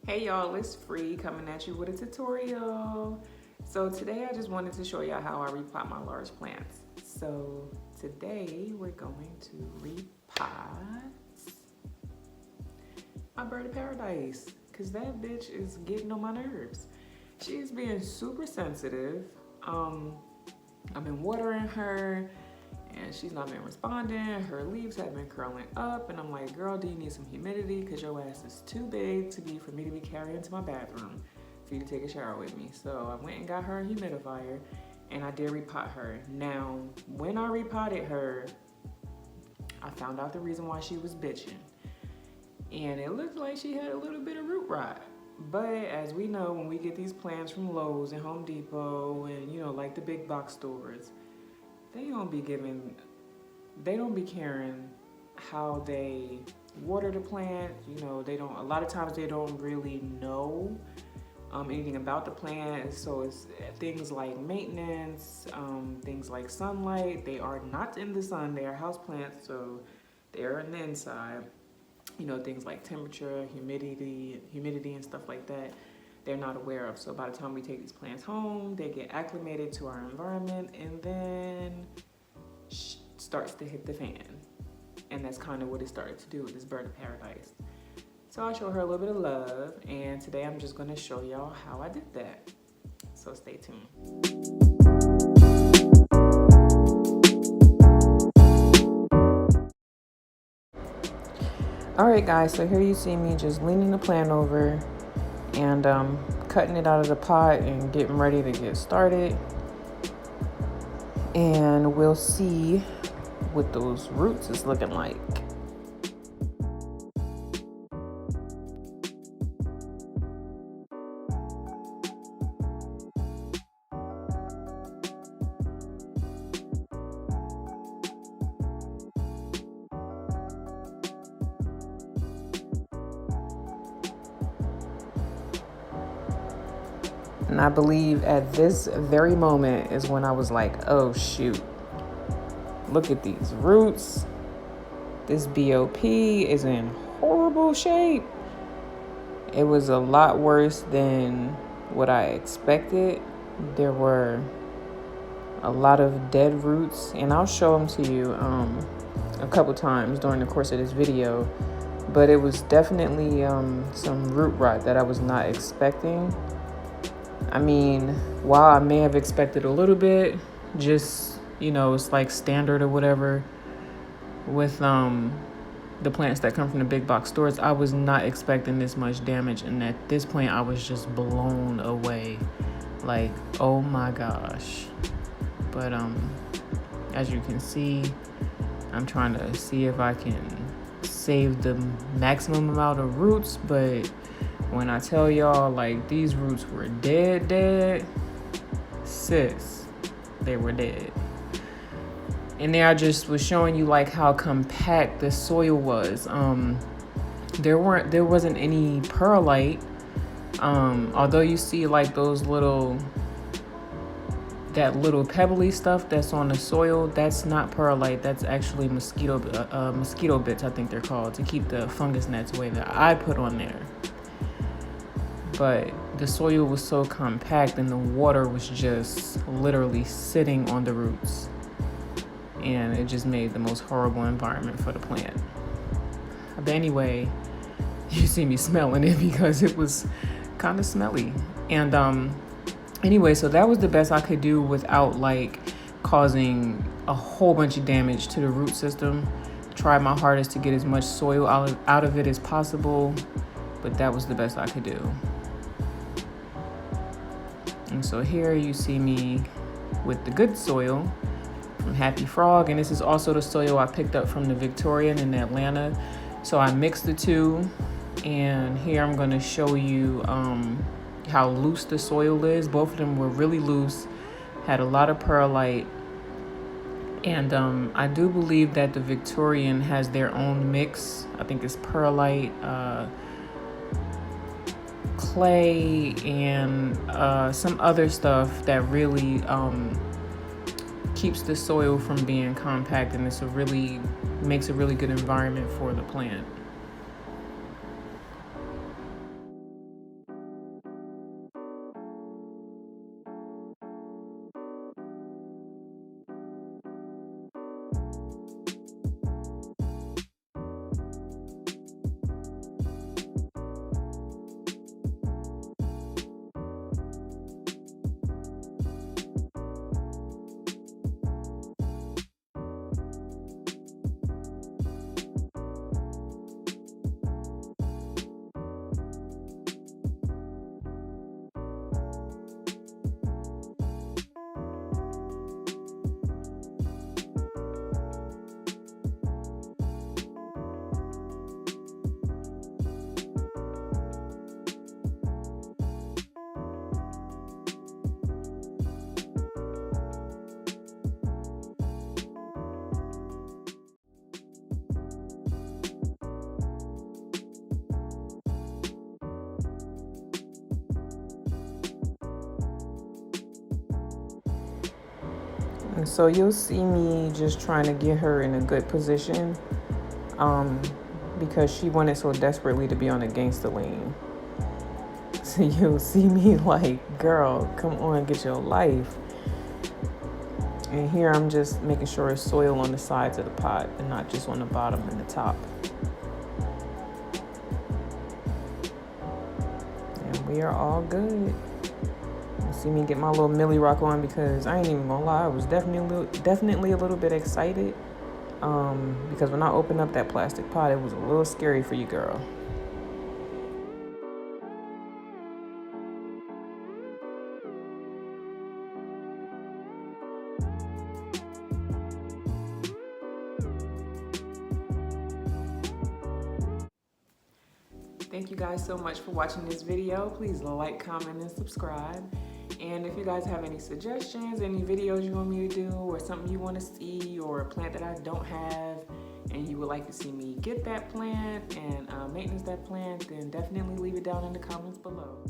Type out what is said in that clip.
Hey y'all, it's Free coming at you with a tutorial. So today I just wanted to show y'all how I repot my large plants. So today we're going to repot my bird of paradise because that bitch is getting on my nerves. She's being super sensitive. I've been watering her and she's not been responding. Her leaves have been curling up and I'm like, girl, do you need some humidity? Because your ass is too big for me to be carrying to my bathroom for you to take a shower with me. So I went and got her a humidifier and I did repot her. Now, when I repotted her, I found out the reason why she was bitching. And it looked like she had a little bit of root rot. But as we know, when we get these plants from Lowe's and Home Depot and like the big box stores, they don't be caring how they water the plant. A lot of times they don't really know anything about the plant. So it's things like maintenance, things like sunlight. They are not in the sun, they are houseplants, so they're in the inside. Things like temperature, humidity and stuff like that, they're not aware of. So by the time we take these plants home, they get acclimated to our environment and then starts to hit the fan. And that's kind of what it started to do with this bird of paradise. So I show her a little bit of love, and today I'm just gonna show y'all how I did that. So stay tuned. All right guys, so here you see me just leaning the plant over and cutting it out of the pot and getting ready to get started. And we'll see what those roots is looking like. And I believe at this very moment is when I was like, oh shoot, look at these roots. This BOP is in horrible shape. It was a lot worse than what I expected. There were a lot of dead roots, and I'll show them to you a couple times during the course of this video. But it was definitely some root rot that I was not expecting. I mean, while I may have expected a little bit, just, it's like standard or whatever with the plants that come from the big box stores, I was not expecting this much damage. And at this point, I was just blown away. Like, oh my gosh. But as you can see, I'm trying to see if I can save the maximum amount of roots, but when I tell y'all, like, these roots were dead, sis, they were dead. And there I just was showing you like how compact the soil was. There wasn't any perlite. Although you see like that little pebbly stuff that's on the soil, that's not perlite. That's actually mosquito bits, I think they're called, to keep the fungus nets away, that I put on there. But the soil was so compact and the water was just literally sitting on the roots. And it just made the most horrible environment for the plant. But anyway, you see me smelling it because it was kind of smelly. And anyway, so that was the best I could do without like causing a whole bunch of damage to the root system. Tried my hardest to get as much soil out of it as possible, but that was the best I could do. And so here you see me with the good soil from Happy Frog, and this is also the soil I picked up from the Victorian in Atlanta. So I mixed the two, and here I'm going to show you how loose the soil is. Both of them were really loose, had a lot of perlite, and I do believe that the Victorian has their own mix. I think it's perlite, clay, and some other stuff that really keeps the soil from being compact, and makes a really good environment for the plant. And so you'll see me just trying to get her in a good position, because she wanted so desperately to be on a gangster lean. So you'll see me like, girl, come on, get your life. And here I'm just making sure it's soil on the sides of the pot and not just on the bottom and the top. And we are all good. You see me get my little Millie Rock on, because I ain't even gonna lie, I was definitely a little bit excited. Because when I opened up that plastic pot, it was a little scary for you, girl. Thank you guys so much for watching this video. Please like, comment, and subscribe. And if you guys have any suggestions, any videos you want me to do, or something you want to see, or a plant that I don't have, and you would like to see me get that plant and maintenance that plant, then definitely leave it down in the comments below.